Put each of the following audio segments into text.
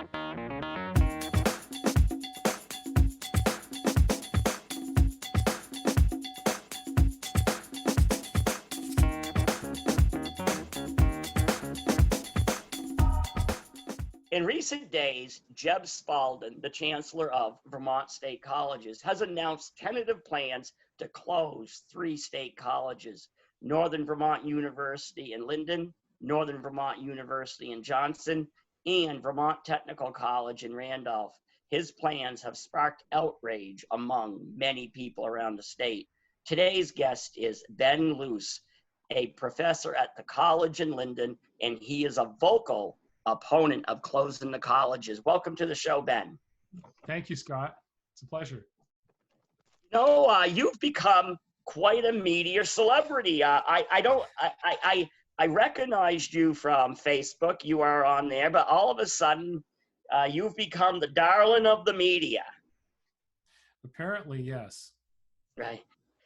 In recent days, Jeb Spaulding, the Chancellor of Vermont State Colleges, has announced tentative plans to close 3 state colleges: Northern Vermont University in Linden, Northern Vermont University in Johnson, and Vermont Technical College in Randolph. His plans have sparked outrage among many people around the state. Today's guest is Ben Luce, a professor at the college in Linden, and he is a vocal opponent of closing the colleges. Welcome to the show, Ben. Thank you, Scott. It's a pleasure. You've become quite a media celebrity. I recognized you from Facebook. You are on there, but all of a sudden, you've become the darling of the media. Apparently, yes. Right.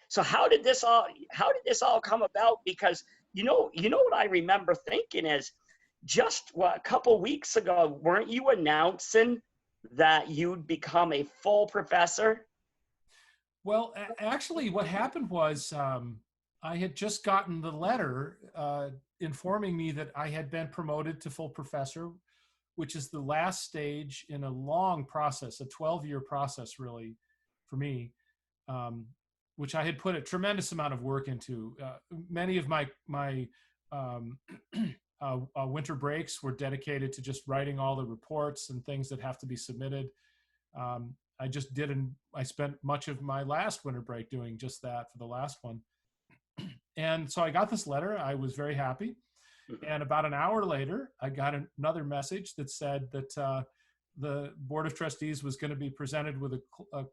So how did this all come about? Because you know what I remember thinking is, just a couple weeks ago, weren't you announcing that you'd become a full professor? Well, actually, what happened was I had just gotten the letter informing me that I had been promoted to full professor, which is the last stage in a long process, a 12-year process, really, for me, which I had put a tremendous amount of work into. Many of my winter breaks were dedicated to just writing all the reports and things that have to be submitted. I spent much of my last winter break doing just that for the last one. And so I got this letter. I was very happy. And about an hour later, I got another message that said that the Board of Trustees was going to be presented with a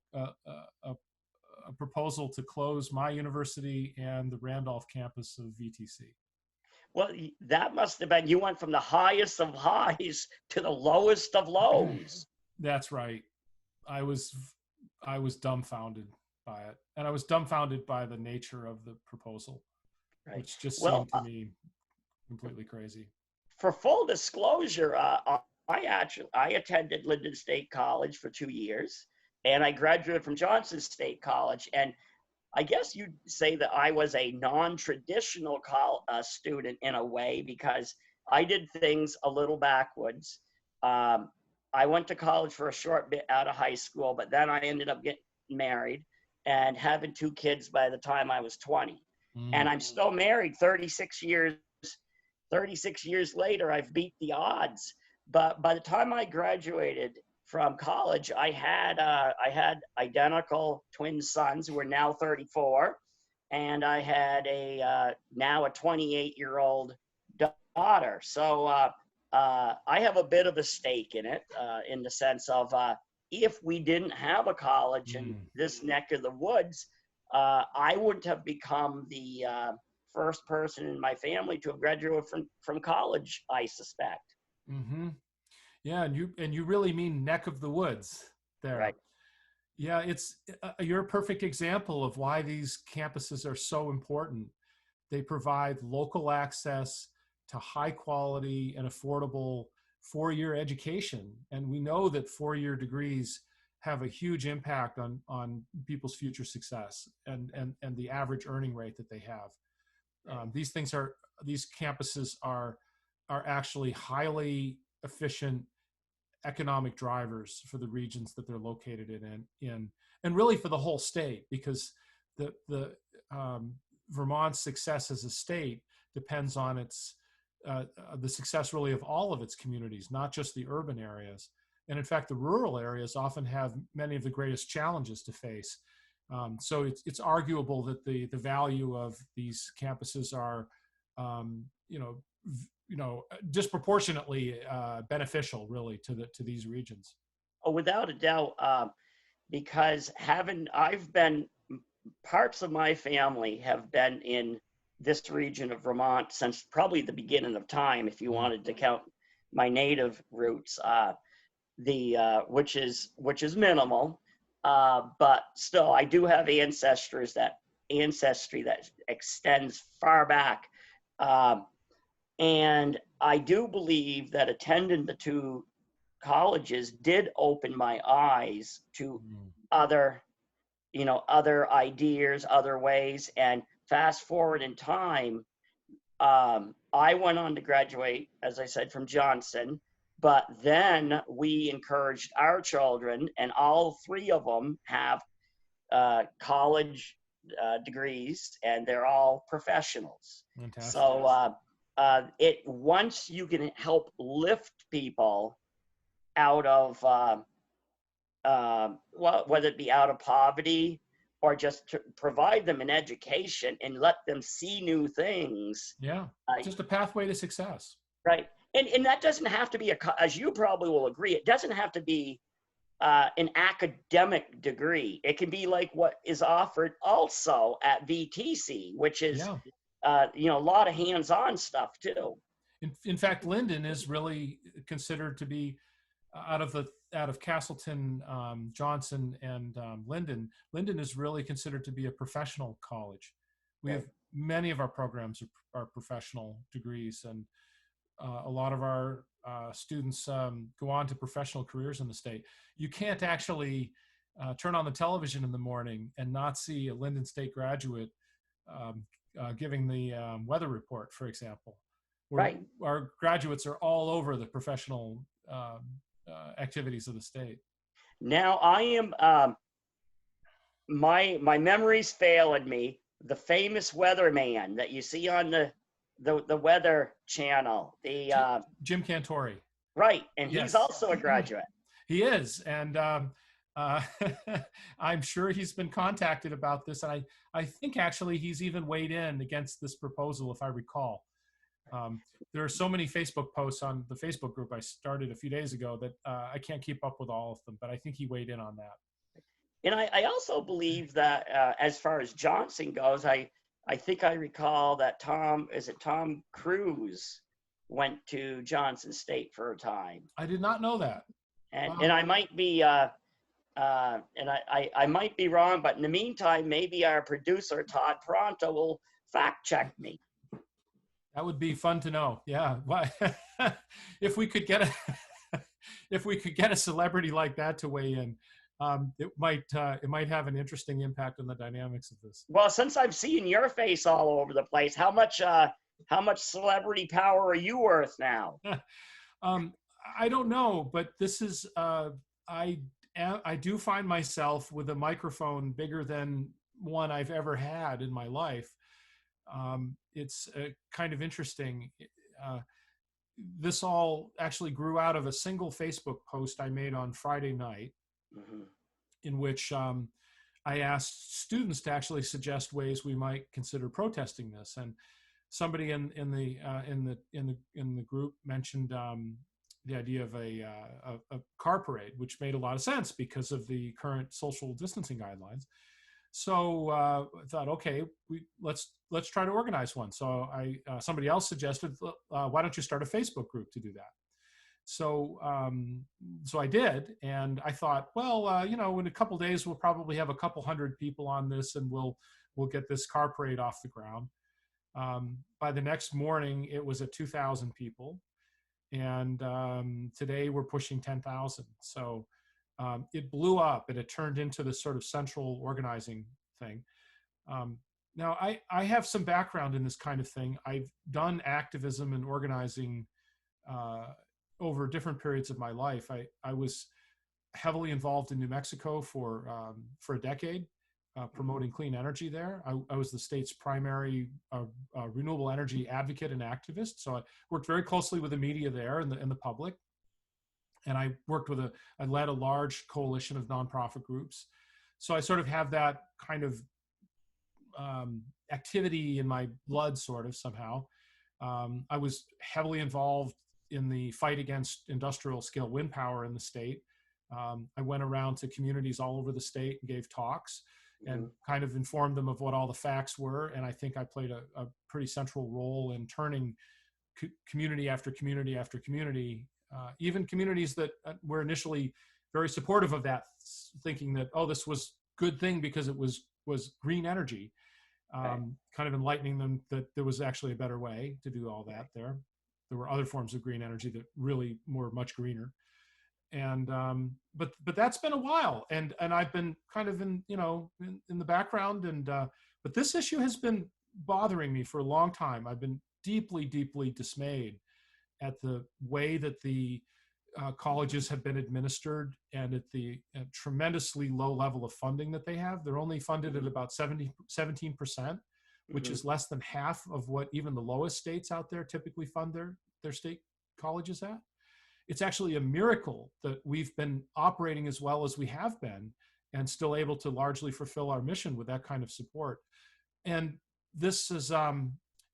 proposal to close my university and the Randolph campus of VTC. Well, that must have been, you went from the highest of highs to the lowest of lows. That's right. I was dumbfounded by it. And I was dumbfounded by the nature of the proposal, right, which just seemed to me completely crazy. For full disclosure, I attended Linden State College for 2 years, and I graduated from Johnson State College. And I guess you'd say that I was a non-traditional student in a way, because I did things a little backwards. I went to college for a short bit out of high school, but then I ended up getting married and having 2 kids by the time I was 20. And I'm still married 36 years later. I've beat the odds. But by the time I graduated from college, I had identical twin sons who are now 34, and I had now a 28-year-old daughter. So I have a bit of a stake in it, in the sense of if we didn't have a college in this neck of the woods, I wouldn't have become the first person in my family to have graduated from college, I suspect. Mm-hmm. Yeah, and you really mean neck of the woods there. Right. Yeah, you're a perfect example of why these campuses are so important. They provide local access to high quality and affordable 4-year education. And we know that 4-year degrees have a huge impact on people's future success and the average earning rate that they have. These campuses are actually highly efficient economic drivers for the regions that they're located in and really for the whole state, because the Vermont's success as a state depends on the success really of all of its communities, not just the urban areas. And in fact, the rural areas often have many of the greatest challenges to face. So it's arguable that the value of these campuses are, disproportionately beneficial, really, to these regions. Oh, without a doubt, because parts of my family have been in this region of Vermont since probably the beginning of time, if you wanted to count my native roots, which is minimal, but still, I do have ancestry that extends far back. And I do believe that attending the 2 colleges did open my eyes to Mm. other, other ideas, other ways. And fast forward in time, I went on to graduate, as I said, from Johnson, but then we encouraged our children, and all three of them have college degrees, and they're all professionals. Fantastic. So once you can help lift people out of well, whether it be out of poverty or just to provide them an education and let them see new things. Yeah, just a pathway to success. Right. And that doesn't have to be as you probably will agree, it doesn't have to be an academic degree. It can be like what is offered also at VTC, which is, a lot of hands-on stuff too. In fact, Lyndon is really considered to be out of Castleton, Johnson, and Linden. Lyndon is really considered to be a professional college. We have many of our programs are professional degrees, and a lot of our students go on to professional careers in the state. You can't actually turn on the television in the morning and not see a Linden State graduate giving the weather report, for example. Right. Our graduates are all over the professional activities of the state. Now I am, my memory's failing me. The famous weatherman that you see on the Weather Channel, Jim Cantore. Right, and Yes. He's also a graduate. He is, and I'm sure he's been contacted about this, and I think actually he's even weighed in against this proposal, if I recall. There are so many Facebook posts on the Facebook group I started a few days ago that I can't keep up with all of them, but I think he weighed in on that. And I also believe that as far as Johnson goes, I think I recall that Tom Cruise went to Johnson State for a time. I did not know that. And Wow. and I might be and I might be wrong, but in the meantime, maybe our producer Todd Toronto will fact check me. That would be fun to know. Yeah. If we could get a celebrity like that to weigh in, it might have an interesting impact on the dynamics of this. Well, since I've seen your face all over the place, how much celebrity power are you worth now? I don't know, but this is I do find myself with a microphone bigger than one I've ever had in my life. It's kind of interesting. This all actually grew out of a single Facebook post I made on Friday night, in which I asked students to actually suggest ways we might consider protesting this. And somebody in the group mentioned the idea of a car parade, which made a lot of sense because of the current social distancing guidelines. So I thought, okay, let's try to organize one. So somebody else suggested, why don't you start a Facebook group to do that? So I did, and I thought, well, in a couple days we'll probably have a couple hundred people on this, and we'll get this car parade off the ground. By the next morning, it was at 2,000 people, and today we're pushing 10,000. So it blew up, and it turned into this sort of central organizing thing. Now, I have some background in this kind of thing. I've done activism and organizing over different periods of my life. I was heavily involved in New Mexico for a decade, promoting clean energy there. I was the state's primary renewable energy advocate and activist. So I worked very closely with the media there and the public. And I led a large coalition of nonprofit groups. So I sort of have that kind of activity in my blood, sort of, somehow. I was heavily involved in the fight against industrial scale wind power in the state. I went around to communities all over the state and gave talks and kind of informed them of what all the facts were. And I think I played a pretty central role in turning community after community after community, even communities that were initially very supportive of that, thinking that, oh, this was good thing because it was green energy, kind of enlightening them that there was actually a better way to do all that there. There were other forms of green energy that really were much greener. And but that's been a while, and I've been kind of in, in the background, and but this issue has been bothering me for a long time. I've been deeply, deeply dismayed at the way that the colleges have been administered, and at the tremendously low level of funding that they have. They're only funded at about 17%, which is less than half of what even the lowest states out there typically fund their state colleges at. It's actually a miracle that we've been operating as well as we have been and still able to largely fulfill our mission with that kind of support. And this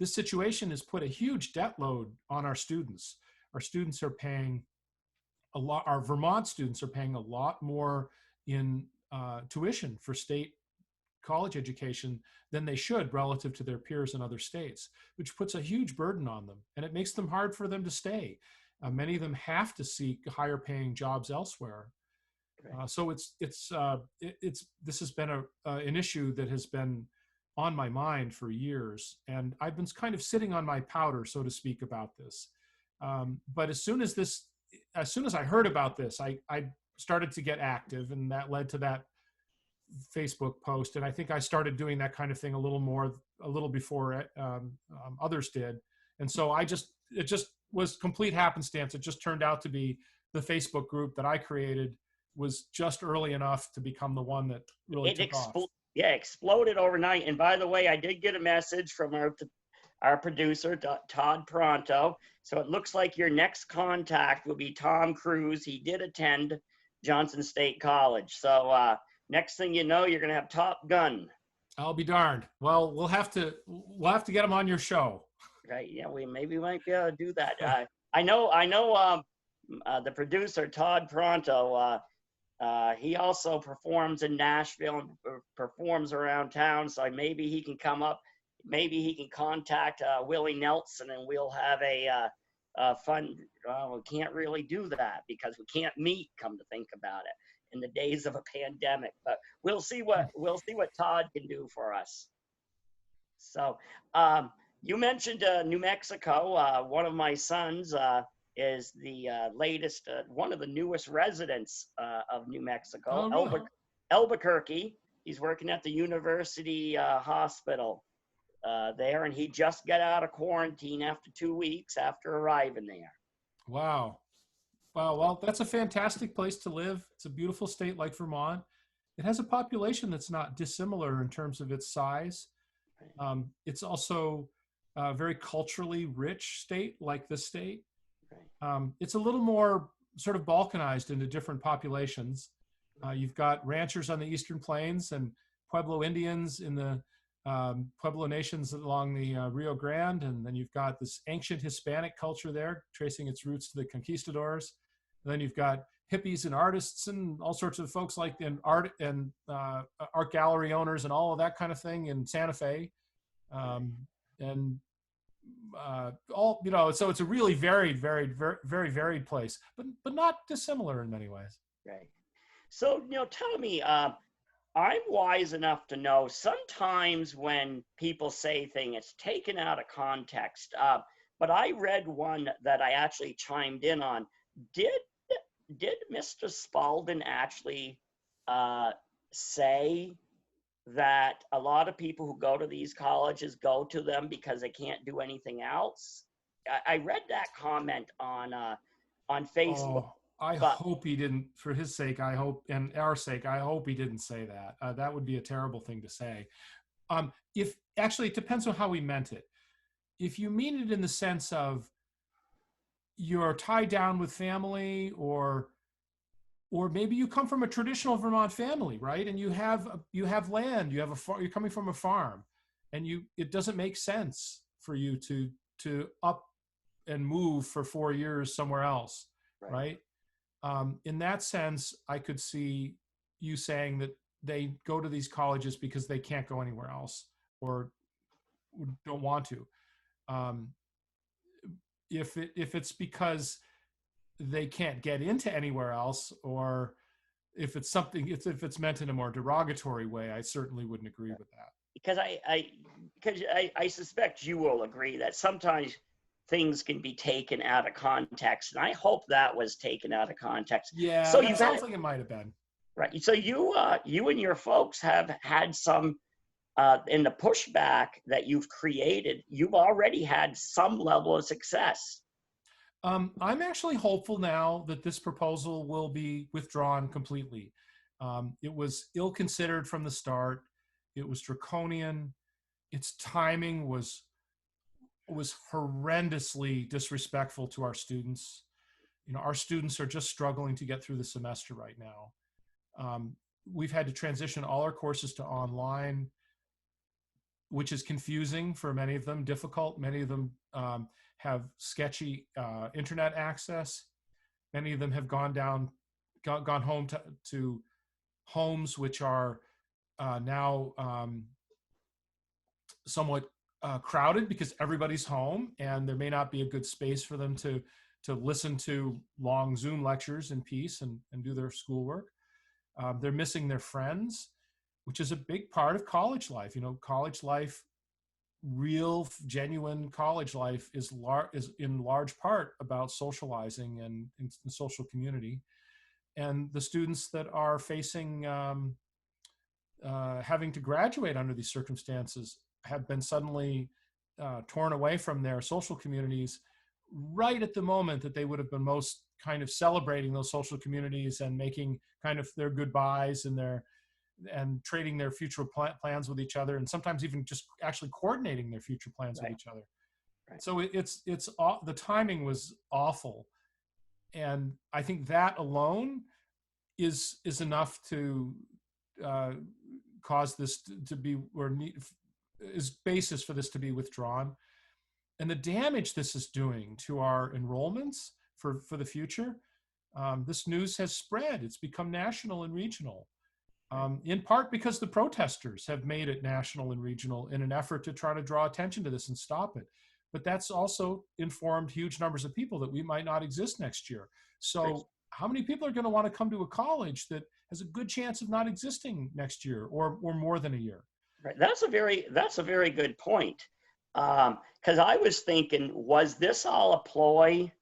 situation has put a huge debt load on our students. Our students are paying a lot, our Vermont students are paying a lot more in tuition for state college education than they should relative to their peers in other states, which puts a huge burden on them, and it makes them hard for them to stay. Many of them have to seek higher paying jobs elsewhere. So this has been an issue that has been on my mind for years, and I've been kind of sitting on my powder, so to speak, about this. But as soon as I heard about this, I started to get active, and that led to that Facebook post. And I think I started doing that kind of thing a little before others did. And so it just was complete happenstance. It just turned out to be the Facebook group that I created was just early enough to become the one that really took off. Yeah, exploded overnight. And by the way, I did get a message from our producer, Todd Toronto. So it looks like your next contact will be Tom Cruise. He did attend Johnson State College. So next thing you know, you're going to have Top Gun. I'll be darned. Well, we'll have to get him on your show. Right. Yeah, we might be able to do that. I know the producer, Todd Toronto, he also performs in Nashville and performs around town. So maybe he can come up. Maybe he can contact Willie Nelson, and we'll have a fun. We can't really do that because we can't meet. Come to think about it, in the days of a pandemic. But we'll see what Todd can do for us. So you mentioned New Mexico. One of my sons is the latest, one of the newest residents of New Mexico, oh, really? Albuquerque. He's working at the University Hospital there, and he just got out of quarantine after 2 weeks after arriving there. Wow. Well, that's a fantastic place to live. It's a beautiful state like Vermont. It has a population that's not dissimilar in terms of its size. It's also a very culturally rich state like this state. It's a little more sort of balkanized into different populations. You've got ranchers on the Eastern Plains and Pueblo Indians in the Pueblo Nations along the Rio Grande, and then you've got this ancient Hispanic culture there, tracing its roots to the conquistadors. And then you've got hippies and artists and all sorts of folks like art gallery owners and all of that kind of thing in Santa Fe, and all, so it's a really very, very, very, very varied place, but not dissimilar in many ways. Right. So tell me. I'm wise enough to know sometimes when people say things, it's taken out of context. But I read one that I actually chimed in on. Did Mr. Spaulding actually say that a lot of people who go to these colleges go to them because they can't do anything else? I read that comment on Facebook. Oh. I hope he didn't, for his sake, I hope, and our sake, I hope he didn't say that. That would be a terrible thing to say. Actually, it depends on how he meant it. If you mean it in the sense of you're tied down with family, or maybe you come from a traditional Vermont family, right? And you have land, you're coming from a farm, and it doesn't make sense for you to up and move for 4 years somewhere else, right? In that sense, I could see you saying that they go to these colleges because they can't go anywhere else or don't want to. If it's because they can't get into anywhere else, or if it's meant in a more derogatory way, I certainly wouldn't agree with that. Because I suspect you will agree that sometimes things can be taken out of context. And I hope that was taken out of context. Yeah, So that you've had, sounds like it might have been. right. So you and your folks have had some, in the pushback that you've created, you've already had some level of success. I'm actually hopeful now that this proposal will be withdrawn completely. It was ill-considered from the start. It was draconian. Its timing was horrendously disrespectful to our students. You know, our students are just struggling to get through the semester right now. We've had to transition all our courses to online, which is confusing for many of them, difficult. Many of them have sketchy internet access. Many of them have gone home to homes which are now somewhat crowded because everybody's home, and there may not be a good space for them to listen to long Zoom lectures in peace and do their schoolwork. They're missing their friends, which is a big part of college life. You know, college life, real, genuine college life is in large part about socializing and social community. And the students that are facing having to graduate under these circumstances have been suddenly torn away from their social communities right at the moment that they would have been most kind of celebrating those social communities and making kind of their goodbyes and trading their future plans with each other, and sometimes even just actually coordinating their future plans with each other. Right. So it's the timing was awful, and I think that alone is enough to cause this to be, or is basis for this to be withdrawn. And the damage this is doing to our enrollments for the future, this news has spread. It's become national and regional, in part because the protesters have made it national and regional in an effort to try to draw attention to this and stop it. But that's also informed huge numbers of people that we might not exist next year. So how many people are going to want to come to a college that has a good chance of not existing next year or more than a year? Right. That's a very good point. Because I was thinking, was this all a ploy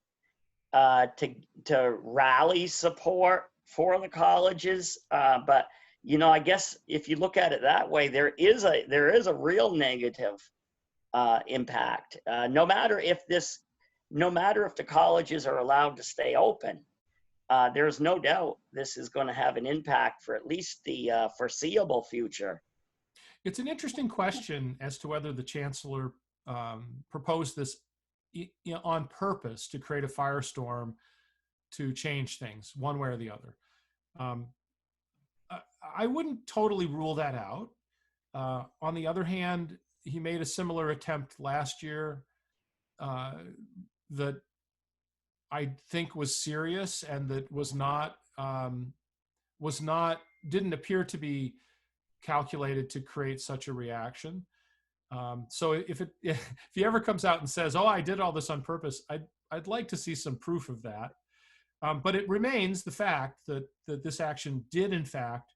to rally support for the colleges? But you know, I guess if you look at it that way, there is a real negative impact. No matter if the colleges are allowed to stay open, there's no doubt this is going to have an impact for at least the foreseeable future. It's an interesting question as to whether the chancellor proposed this on purpose to create a firestorm to change things one way or the other. I wouldn't totally rule that out. On the other hand, he made a similar attempt last year that I think was serious and that didn't appear to be calculated to create such a reaction. So if he ever comes out and says, "Oh, I did all this on purpose," I'd like to see some proof of that. But it remains the fact that this action did in fact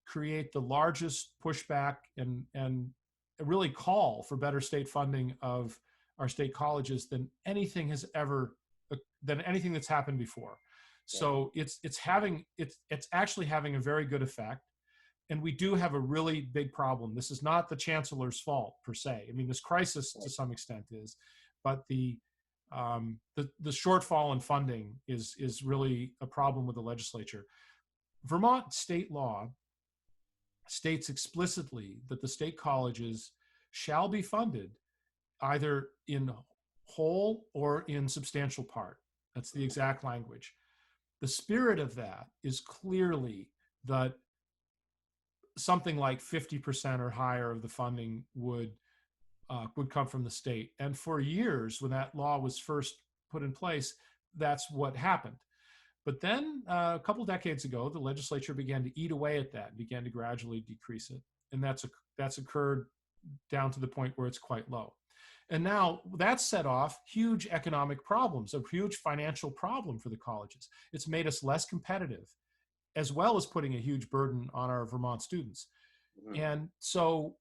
create the largest pushback and really call for better state funding of our state colleges than anything that's happened before. So it's actually having a very good effect. And we do have a really big problem. This is not the chancellor's fault per se. I mean, this crisis to some extent is, but the shortfall in funding is really a problem with the legislature. Vermont state law states explicitly that the state colleges shall be funded either in whole or in substantial part. That's the exact language. The spirit of that is clearly that something like 50% or higher of the funding would come from the state. And for years, when that law was first put in place, that's what happened. But then a couple decades ago, the legislature began to eat away at that, began to gradually decrease it. And that's occurred down to the point where it's quite low. And now that's set off huge economic problems, a huge financial problem for the colleges. It's made us less competitive, as well as putting a huge burden on our Vermont students. And so,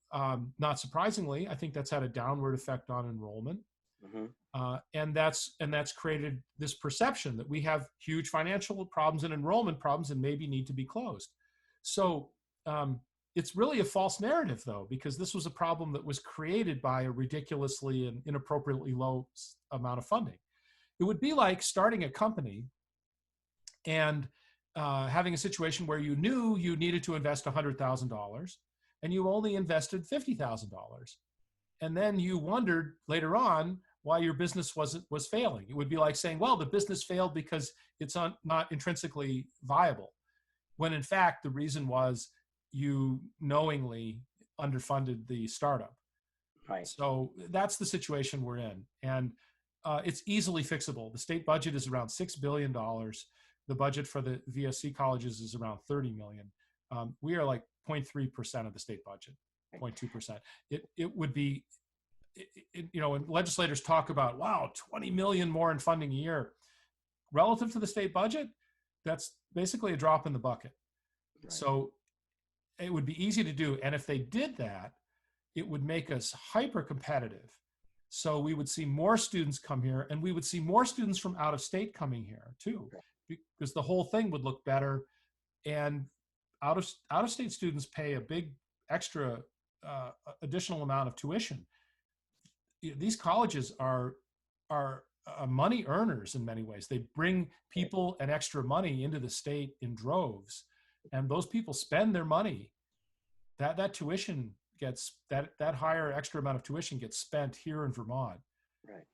not surprisingly, I think that's had a downward effect on enrollment. Mhm. And that's created this perception that we have huge financial problems and enrollment problems and maybe need to be closed. So it's really a false narrative, though, because this was a problem that was created by a ridiculously and inappropriately low amount of funding. It would be like starting a company and having a situation where you knew you needed to invest $100,000 and you only invested $50,000. And then you wondered later on why your business was failing. It would be like saying, well, the business failed because it's not intrinsically viable, when in fact the reason was you knowingly underfunded the startup. Right. So that's the situation we're in, and it's easily fixable. The state budget is around $6 billion. The budget for the VSC colleges is around $30 million. We are like 0.3% of the state budget, 0.2%. It would be, when legislators talk about, wow, 20 million more in funding a year, relative to the state budget, that's basically a drop in the bucket. Right. So it would be easy to do. And if they did that, it would make us hyper competitive. So we would see more students come here, and we would see more students from out of state coming here too, because the whole thing would look better. And out of state students pay a big extra additional amount of tuition. These colleges are money earners in many ways. They bring people and extra money into the state in droves, and those people spend their money. That tuition gets, that higher extra amount of tuition gets spent here in Vermont. Right.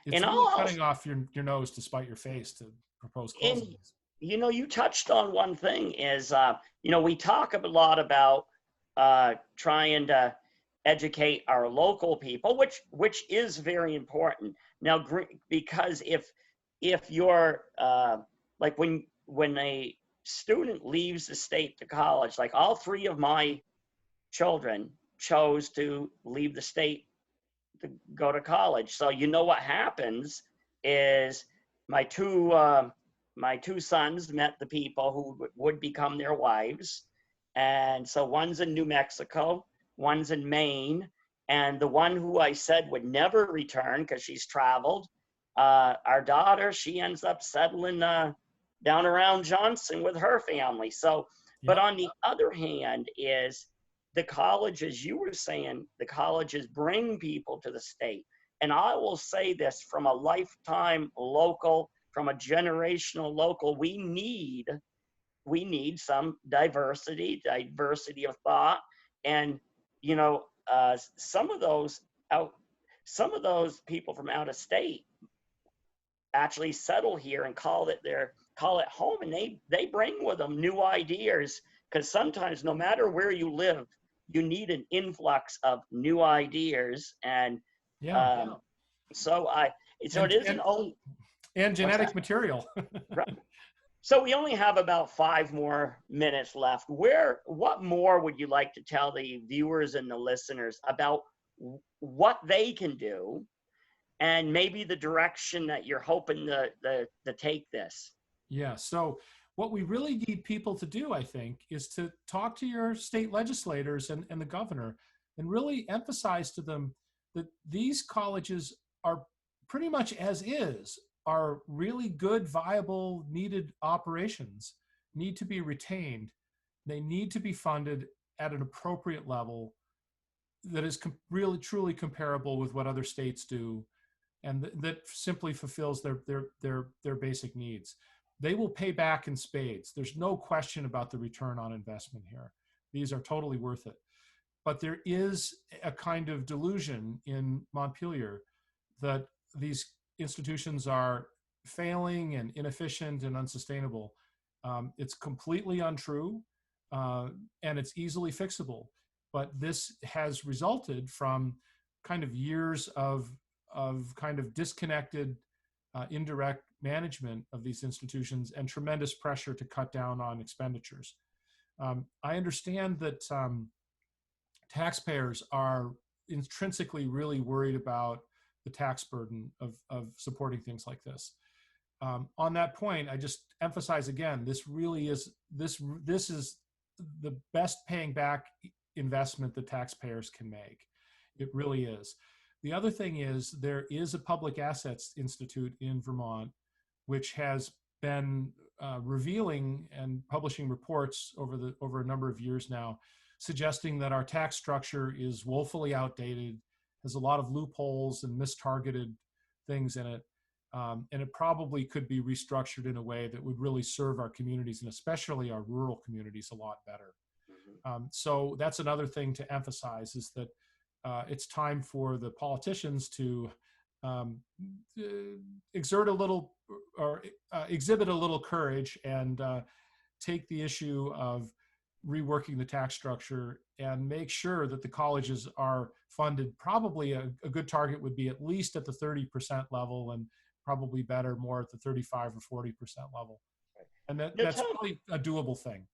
It's really cutting off your nose to spite your face to propose closing. You touched on one thing is, we talk a lot about trying to educate our local people, which is very important. Now, because if you're like when a student leaves the state to college, like all three of my children chose to leave the state to go to college. So what happens is my two sons met the people who would become their wives. And so one's in New Mexico, one's in Maine, and the one who I said would never return because she's traveled, our daughter, she ends up settling down around Johnson with her family. So, but on the other hand is the colleges, you were saying, the colleges bring people to the state. And I will say this from a lifetime local, from a generational local, we need some diversity of thought. And, some of those people from out of state actually settle here and call it home. And they bring with them new ideas, because sometimes no matter where you live, you need an influx of new ideas. And so it isn't only and genetic material. Right. So we only have about 5 more minutes left. What more would you like to tell the viewers and the listeners about what they can do, and maybe the direction that you're hoping to take this? Yeah. So what we really need people to do, I think, is to talk to your state legislators and the governor and really emphasize to them that these colleges are pretty much as is, are really good, viable, needed operations, need to be retained. They need to be funded at an appropriate level that is really, truly comparable with what other states do, and that simply fulfills their basic needs. They will pay back in spades. There's no question about the return on investment here. These are totally worth it. But there is a kind of delusion in Montpelier that these institutions are failing and inefficient and unsustainable. It's completely untrue, and it's easily fixable. But this has resulted from kind of years of kind of disconnected, indirect management of these institutions and tremendous pressure to cut down on expenditures. I understand that taxpayers are intrinsically really worried about the tax burden of supporting things like this. On that point, I just emphasize again, this is the best paying back investment that taxpayers can make. It really is. The other thing is there is a Public Assets Institute in Vermont, which has been revealing and publishing reports over a number of years now, suggesting that our tax structure is woefully outdated, has a lot of loopholes and mistargeted things in it, and it probably could be restructured in a way that would really serve our communities, and especially our rural communities, a lot better. So that's another thing to emphasize, is that it's time for the politicians to exert a little, or exhibit a little courage, and take the issue of reworking the tax structure and make sure that the colleges are funded. Probably a good target would be at least at the 30% level, and probably better more at the 35 or 40% level. And that's really a doable thing.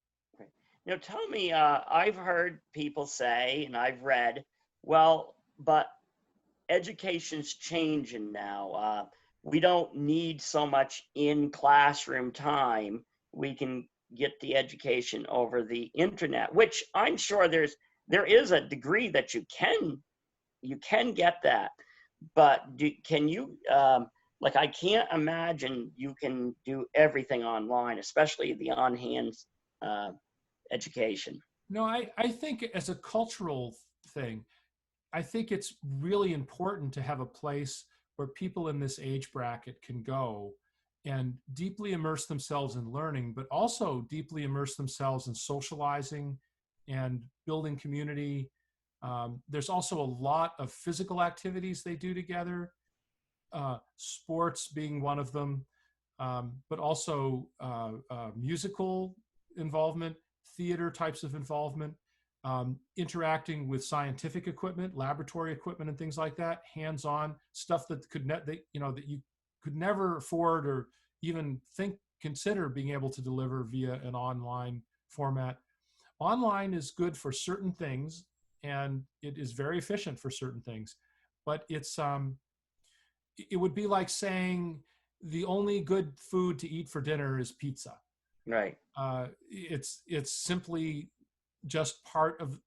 Now, tell me, I've heard people say, and I've read, well, but education's changing now. We don't need so much in classroom time. We can get the education over the internet, which I'm sure there is a degree that you can get that. But can you, like, I can't imagine you can do everything online, especially the on-hand education. No, I think as a cultural thing, I think it's really important to have a place where people in this age bracket can go and deeply immerse themselves in learning, but also deeply immerse themselves in socializing and building community. There's also a lot of physical activities they do together, sports being one of them, but also musical involvement, theater types of involvement, interacting with scientific equipment, laboratory equipment, and things like that, hands-on stuff that that you could never afford or even consider being able to deliver via an online format. Online is good for certain things, and it is very efficient for certain things, but it would be like saying the only good food to eat for dinner is pizza. Right. It's simply just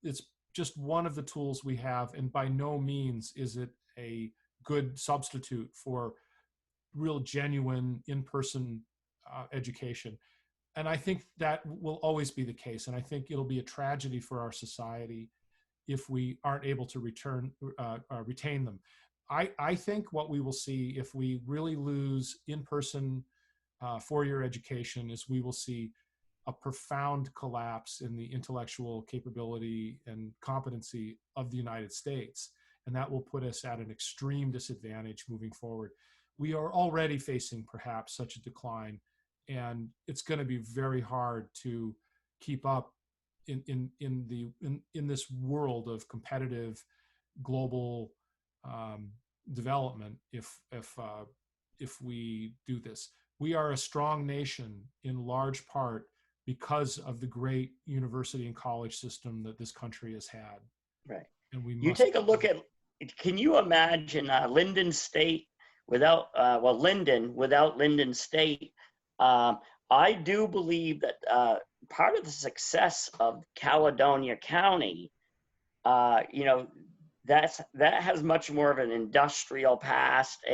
it's just one of the tools we have, and by no means is it a good substitute for real genuine in-person education. And I think that will always be the case. And I think it'll be a tragedy for our society if we aren't able to retain them. I think what we will see if we really lose in-person four-year education is we will see a profound collapse in the intellectual capability and competency of the United States. And that will put us at an extreme disadvantage moving forward. We are already facing perhaps such a decline, and it's going to be very hard to keep up in this world of competitive global development if we do this. We are a strong nation in large part because of the great university and college system that this country has had. Right. And we You take a look at, can you imagine Lyndon State without, Lyndon without Lyndon State? I do believe that part of the success of Caledonia County, that has much more of an industrial past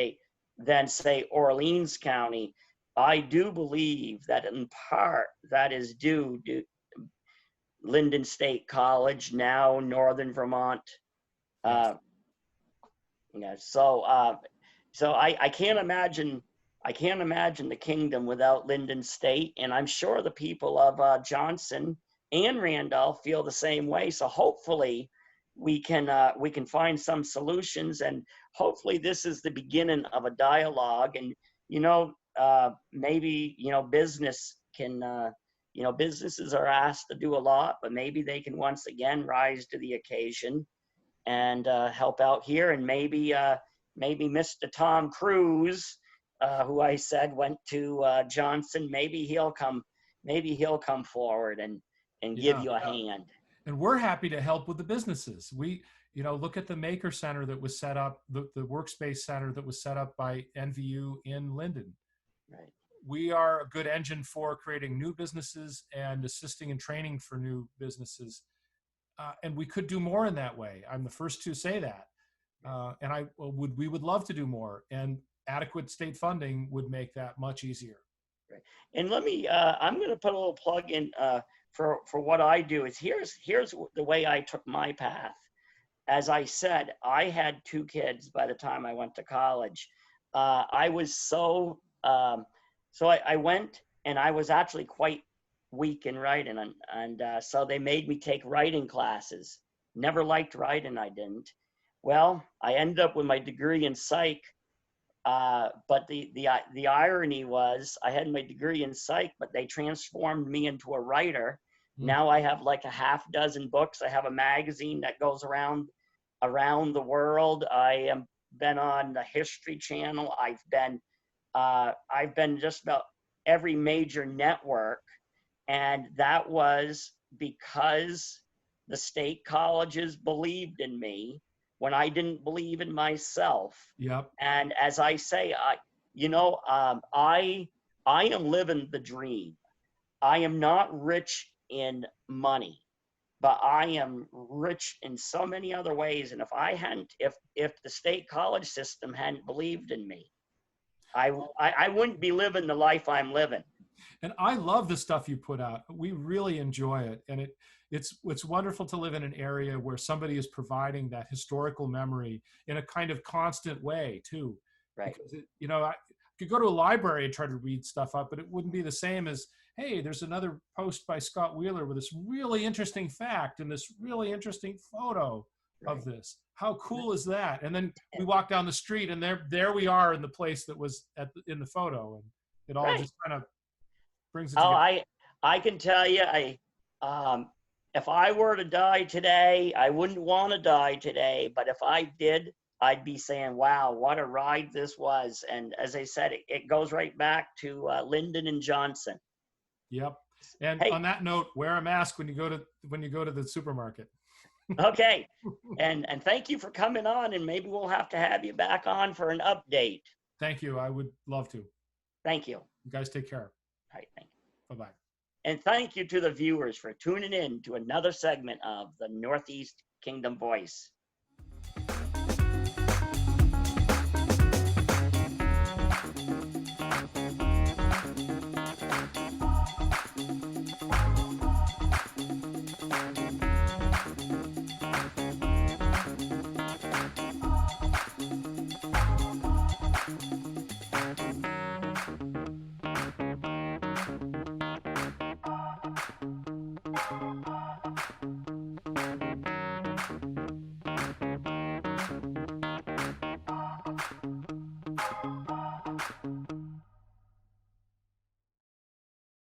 than, say, Orleans County. I do believe that in part that is due to Linden State College, now Northern Vermont. So I can't imagine the kingdom without Linden State, and I'm sure the people of Johnson and Randolph feel the same way. So hopefully we can find some solutions, and hopefully this is the beginning of a dialogue. And maybe business can businesses are asked to do a lot, but maybe they can once again rise to the occasion and help out here. And maybe Mr. Tom Cruise, who I said went to Johnson, maybe he'll come forward and give you a hand. And we're happy to help with the businesses. We, look at the Maker Center that was set up, the workspace center that was set up by NVU in Linden. Right. We are a good engine for creating new businesses and assisting and training for new businesses. And we could do more in that way. I'm the first to say that. We would love to do more, and adequate state funding would make that much easier. Right. And let me, I'm going to put a little plug in for what I do. Is here's the way I took my path. As I said, I had 2 kids by the time I went to college. I was so I went, and I was actually quite weak in writing, and so they made me take writing classes. Never liked writing, I didn't. Well, I ended up with my degree in psych, but the irony was I had my degree in psych, but they transformed me into a writer. Now I have like a half dozen books. I have a magazine that goes around the world. I am been on the History Channel. I've been just about every major network, and that was because the state colleges believed in me when I didn't believe in myself. Yep. And as I say, I am living the dream. I am not rich in money, but I am rich in so many other ways. And if the state college system hadn't believed in me, I wouldn't be living the life I'm living. And I love the stuff you put out. We really enjoy it. And it's wonderful to live in an area where somebody is providing that historical memory in a kind of constant way too. Right. Because I could go to a library and try to read stuff up, but it wouldn't be the same as, hey, there's another post by Scott Wheeler with this really interesting fact and this really interesting photo of this. How cool is that? And then we walk down the street, and there we are in the place that was in the photo, and it all just kind of brings it together. I can tell you, if I were to die today, I wouldn't want to die today, but if I did, I'd be saying, wow, what a ride this was. And as I said, it goes right back to Lyndon and Johnson. Yep. And on that note, wear a mask when you go to the supermarket. Okay. And thank you for coming on, and maybe we'll have to have you back on for an update. Thank you. I would love to. Thank you. You guys take care. All right. Thank you. Bye-bye. And thank you to the viewers for tuning in to another segment of the Northeast Kingdom Voice.